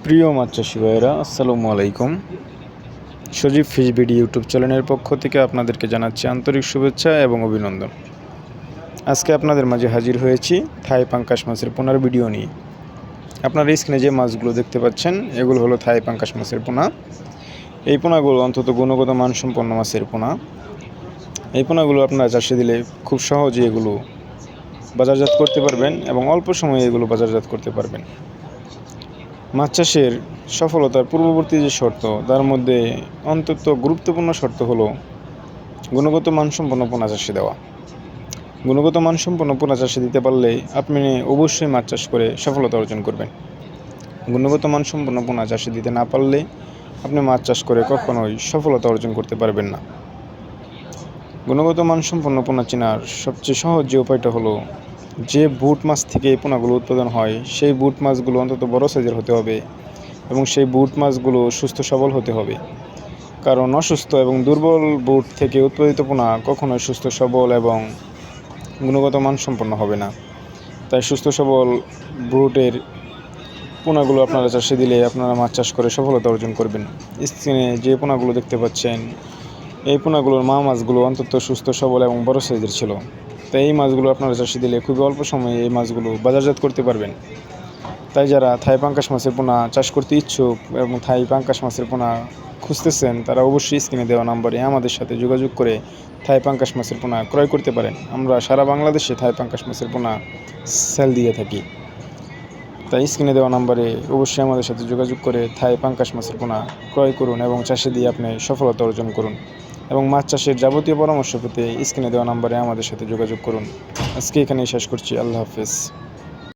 প্রিয় মাছ চাষি ভাইয়েরা, আসসালামু আলাইকুম। সজীব ফিশ বিডি ইউটিউব চ্যানেলের পক্ষ থেকে আপনাদেরকে জানাচ্ছি আন্তরিক শুভেচ্ছা এবং অভিনন্দন। আজকে আপনাদের মাঝে হাজির হয়েছি থাই পাঙ্কাশ মাছের পোনার ভিডিও নিয়ে। আপনারা স্ক্রিনে যে মাছগুলো দেখতে পাচ্ছেন এগুলো হলো থাই পাঙ্কাশ মাছের পোনা। এই পোনাগুলো অন্তত গুণগত মানসম্পন্ন মাছের পোনা। এই পোনাগুলো আপনারা চাষে দিলে খুব সহজে এগুলো বাজারজাত করতে পারবেন এবং অল্প সময়ে এগুলো বাজারজাত করতে পারবেন। মাছ চাষের সফলতার পূর্ববর্তী যে শর্ত, তার মধ্যে অন্তত গুরুত্বপূর্ণ শর্ত হলো গুণগত মানসম্পন্ন পোনা চাষে দেওয়া। গুণগত মানসম্পন্ন পোনা চাষে দিতে পারলে আপনি অবশ্যই মাছ চাষ করে সফলতা অর্জন করবেন। গুণগত মানসম্পন্ন পোনা চাষে দিতে না পারলে আপনি মাছ চাষ করে কখনোই সফলতা অর্জন করতে পারবেন না। গুণগত মানসম্পন্ন পোনা চেনার সবচেয়ে সহজ যে উপায়টা হলো, যে বুট মাছ থেকে এই পোনাগুলো উৎপাদন হয় সেই বুট মাছগুলো অন্তত বড় সাইজের হতে হবে এবং সেই বুট মাছগুলো সুস্থ সবল হতে হবে। কারণ অসুস্থ এবং দুর্বল বুট থেকে উৎপাদিত পোনা কখনোই সুস্থ সবল এবং গুণগত মানসম্পন্ন হবে না। তাই সুস্থ সবল বুটের পোনাগুলো আপনারা চাষে দিলে আপনারা মাছ চাষ করে সফলতা অর্জন করবেন। স্ক্রিনে যে পোনাগুলো দেখতে পাচ্ছেন এই পোনাগুলোর মা মাছগুলো অন্তত সুস্থ সবল এবং বড় সাইজের ছিল। তাই এই মাছগুলো আপনারা চাষে দিলে খুবই অল্প সময়ে এই মাছগুলো বাজারজাত করতে পারবেন। তাই যারা থাই পাঙ্কাশ মাছের পোনা চাষ করতে ইচ্ছুক এবং থাই পাঙ্কাশ মাছের পোনা খুঁজতেছেন, তারা অবশ্যই স্ক্রিনে দেওয়া নাম্বারে আমাদের সাথে যোগাযোগ করে থাই পাঙ্কাশ মাছের পোনা ক্রয় করতে পারেন। আমরা সারা বাংলাদেশে থাই পাঙ্কাশ মাছের পোনা সেল দিয়ে থাকি। তাই স্ক্রিনে দেওয়া নাম্বারে অবশ্যই আমাদের সাথে যোগাযোগ করে থাই পাঙ্কাশ মাছের পোনা ক্রয় করুন এবং চাষে দিয়ে আপনি সফলতা অর্জন করুন। এবং মাছ চাষের যাবতীয় পরামর্শ পেতে স্ক্রিনে দেওয়া নাম্বারে আমাদের সাথে যোগাযোগ করুন। আজকে এখানেই শেষ করছি। আল্লাহ হাফেজ।